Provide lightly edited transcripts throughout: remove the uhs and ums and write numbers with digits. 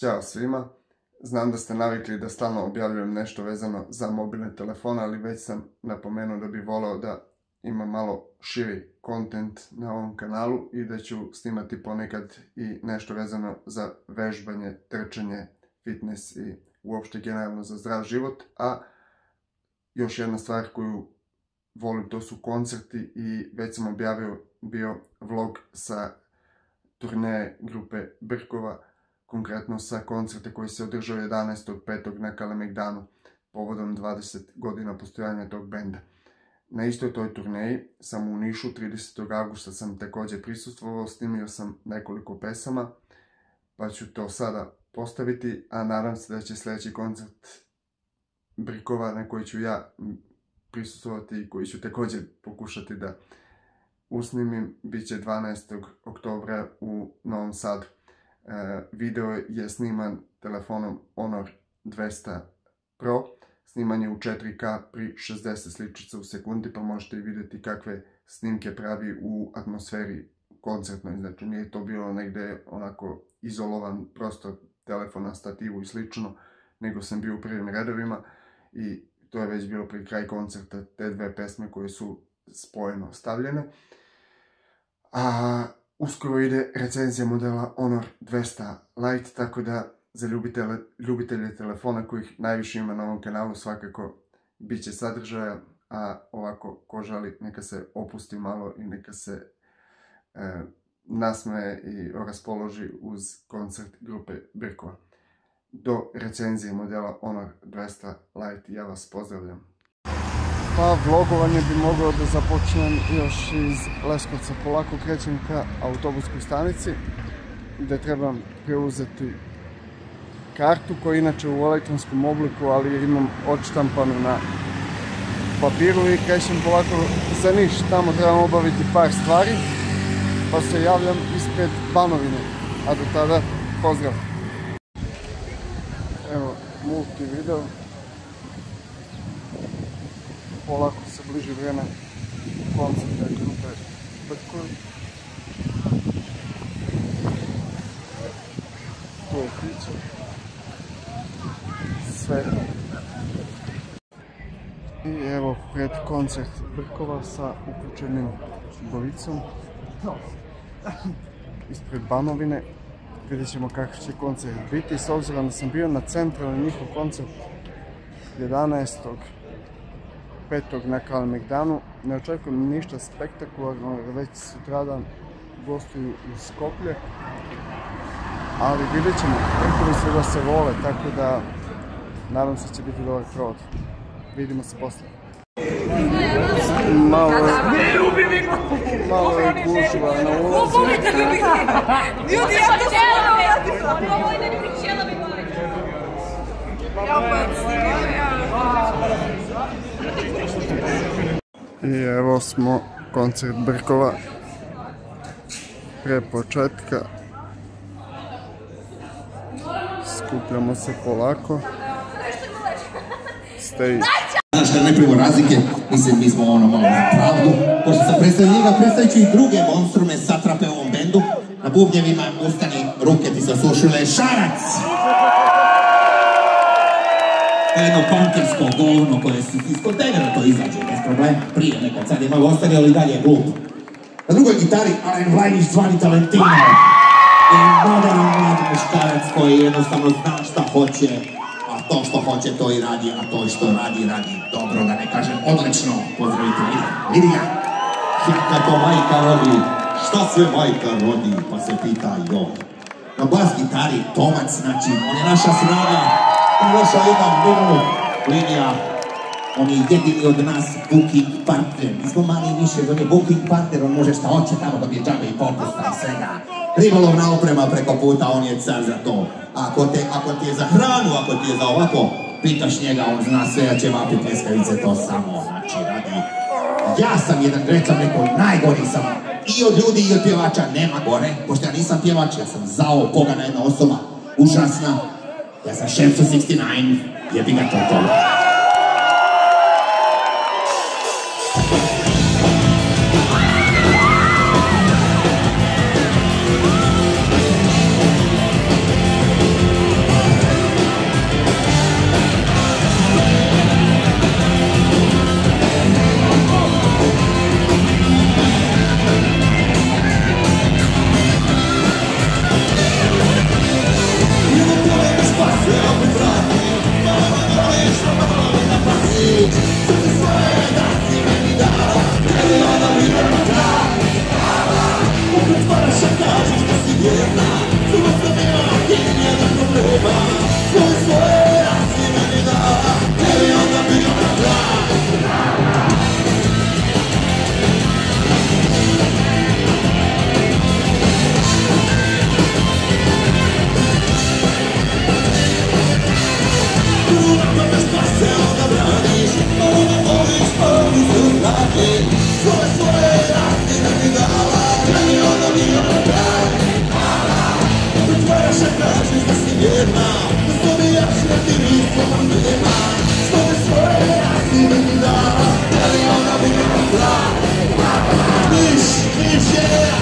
Ćao svima, znam da ste navikli da stalno objavljujem nešto vezano za mobilne telefone, ali već sam napomenuo da bih voleo da ima malo širi kontent na ovom kanalu i da ću snimati ponekad i nešto vezano za vežbanje, trčanje, fitness i uopšte generalno za zdrav život. A još jedna stvar koju volim, to su koncerti i već sam objavio bio vlog sa turneje grupe Brkova, konkretno sa koncerta koji se održao 11.5. na Kalemegdanu povodom 20 godina postojanja tog benda. Na istoj toj turneji sam u Nišu, 30. avgusta sam također prisustvovao, snimio sam nekoliko pesama, pa ću to sada postaviti, a nadam se da će sljedeći koncert Brkova na koji ću ja prisustvovati i koji ću također pokušati da usnimim, bit će 12. oktobra u Novom Sadu. Video je sniman telefonom Honor 200 Pro, snimanje u 4K pri 60 sličica u sekundi, pa možete i vidjeti kakve snimke pravi u atmosferi koncertnoj. Znači nije to bilo negdje onako izolovan prostor, telefon na stativu i slično, nego sam bio u prvim redovima i to je već bilo pri kraj koncerta, te dve pesme koje su spojeno stavljene. A uskoro ide recenzija modela Honor 200 Lite, tako da za ljubitelje telefona kojih najviše ima na ovom kanalu svakako bit će sadržaja, a ovako ko želi neka se opusti malo i neka se nasmeje i raspoloži uz koncert grupe Brkova. Do recenzije modela Honor 200 Lite ja vas pozdravljam. Pa vlogovanje bi mogao da započnem još iz Leskovca. Polako krećem ka autobuskoj stanici gdje trebam preuzeti kartu koja je inače u elektronskom obliku, ali imam odštampanu na papiru i krećem polako za Niš. Tamo trebam obaviti par stvari, pa se javljam ispred Banovine, a do tada pozdrav. Evo multi video. Polako se bliži vrijeme koncerta grupe Brkovi. Tu je piće. Sve. I evo pred koncert Brkova sa uključenim bovicom. Ispred Banovine. Vidjet ćemo kakav će koncert biti. S obzirom da sam bio na centralni njihov koncert 11.5. na Kalemegdanu, ne očekujem ništa spektakularno, već sutradan gostuju u Skoplje, ali vidjet ćemo, Brkovi su da se vole, tako da nadam se će biti dobar provod. Vidimo se posle. Malo je gužva na ulazu. Ljudi, ja to svoje! Ovo je da ljubi čela mi gledaj. I evo smo koncert Brkova pre početka. Skupljamo se polako. Stay. Znaš kad ne primo razlike, mislim mi smo ono malo na pravdu. Pošto sam predstavio njega, predstavit ću i druge monstrume satrape u ovom bendu. Na bubnjevima ustani, ruke ti se osušile, šarac! To je jedno punkersko govno koje su iz kontejnera, to izađe bez problema. Prije nekad, sad je malo ostari, ali dalje je glup. Na drugoj gitari Alen Vlajnić zvani Talentino. I moderan mlad muškarac koji jednostavno zna šta hoće, a to što hoće to i radi, a to što radi, radi dobro, da ne kažem odlično. Pozdravite Lidija. Kako to majka rodi, šta sve majka rodi, pa se pita joj. Na bas gitari Tomac, znači on je naša snaga. Naša jedna minut linija, on je jedini od nas booking partner. Mi smo mali i više, on je booking partner, on može šta hoće tamo da bi je džabe i popusta i svega. Ribolovna oprema preko puta, on je car za to. Ako ti je za hranu, ako ti je za ovako, pitaš njega, on zna sve, ja će vapi pljeskavice, to samo, znači radi. Ja sam jedan, recam neko, najgori sam. I od ljudi i od pjevača nema gore, pošto ja nisam pjevač, ja sam zao, pogana jedna osoba, užasna. Ja sam Šemsu 69, jebi ga to. kažeš da si vjerna, da spominjaš da ti nisam nema, što me svoje jasni mi dala, da li ona bila prava, niš je.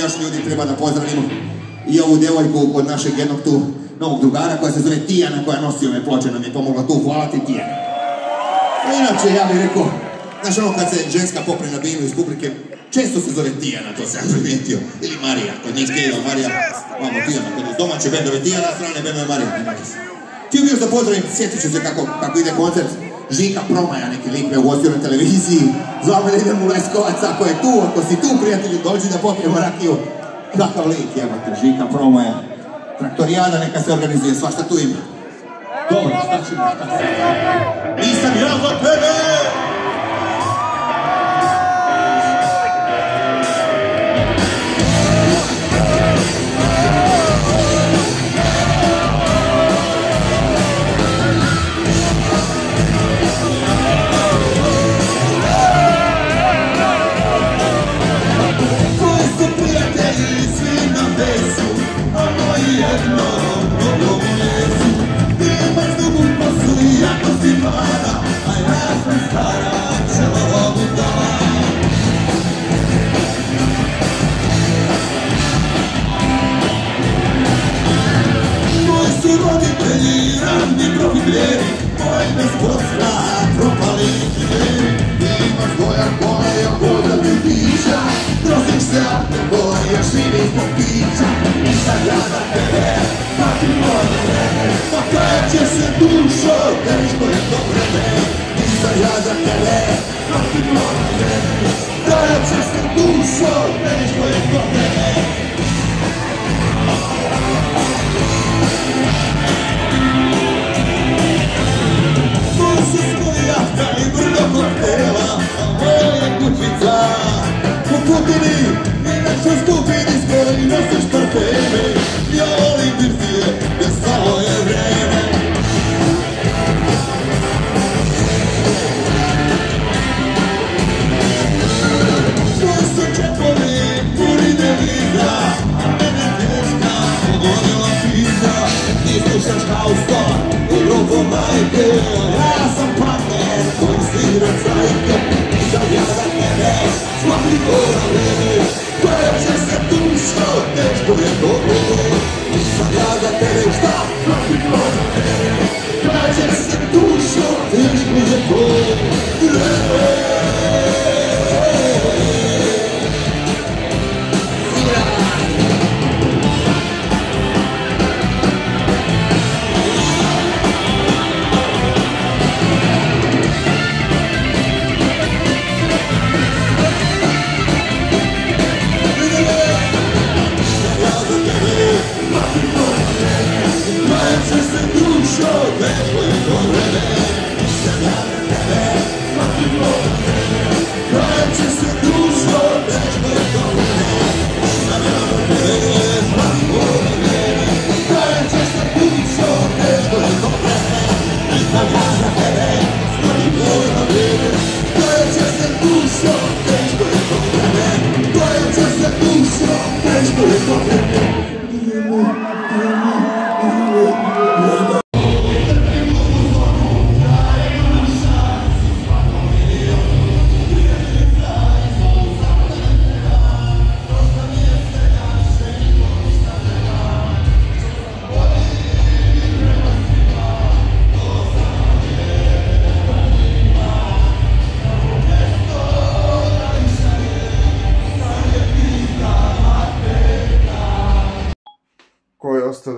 Još ljudi treba da pozdravimo i ovu devojku od našeg jednog tu novog drugara koja se zove Tijana, koja nosi ove ploče, nam je pomogla tu. Hvala ti, Tijana. Inače, ja bih rekao, znaš ono kad se ženska popne na binu iz publike, često se zove Tijana, to sam primijetio. Ili Marija, kod njih Tijana, Marija, vamo Tijana, kod domaće bendove Tijana, strane bendove Marija. Htio bih još da pozdravim, sjetit ću se kako ide koncert. Žika Promaja, neki lik me ugostio na televiziji, zvao me da idem u Leskovac, ako je tu, ako si tu, prijatelji, dođi da popijemo rakiju. Kakav lik, jebate, Žika Promaja. Traktorijada neka se organizuje, svašta tu ima. Dobro, šta ćemo, šta ćemo? Nisam ja za tebe!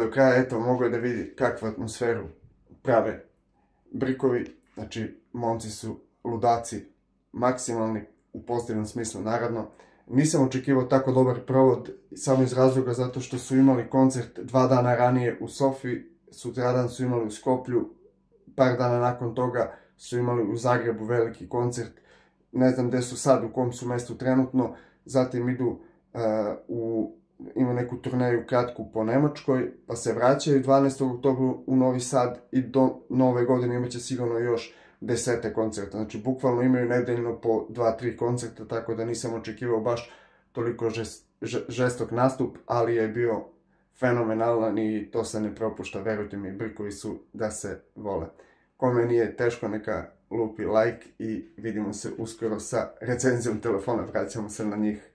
do kraja, eto, mogu je da vidi kakvu atmosferu prave Brikovi. Znači, momci su ludaci, maksimalni u pozitivnom smislu, naravno. Nisam očekivao tako dobar provod, samo iz razloga zato što su imali koncert 2 dana ranije u Sofiji, sutradan su imali u Skoplju, par dana nakon toga su imali u Zagrebu veliki koncert, ne znam gdje su sad, u kom su mjestu trenutno, zatim idu ima neku turneju kratku po Njemačkoj, pa se vraćaju 12. oktobra u Novi Sad i do Nove godine imat će sigurno još 10 koncerta. Znači, bukvalno imaju nedeljno po 2-3 koncerta, tako da nisam očekivao baš toliko žestok nastup, ali je bio fenomenalan i to se ne propušta, verujte mi, Brikovi su da se vole. Kome nije teško, neka lupi like i vidimo se uskoro sa recenzijom telefona, vraćamo se na njih.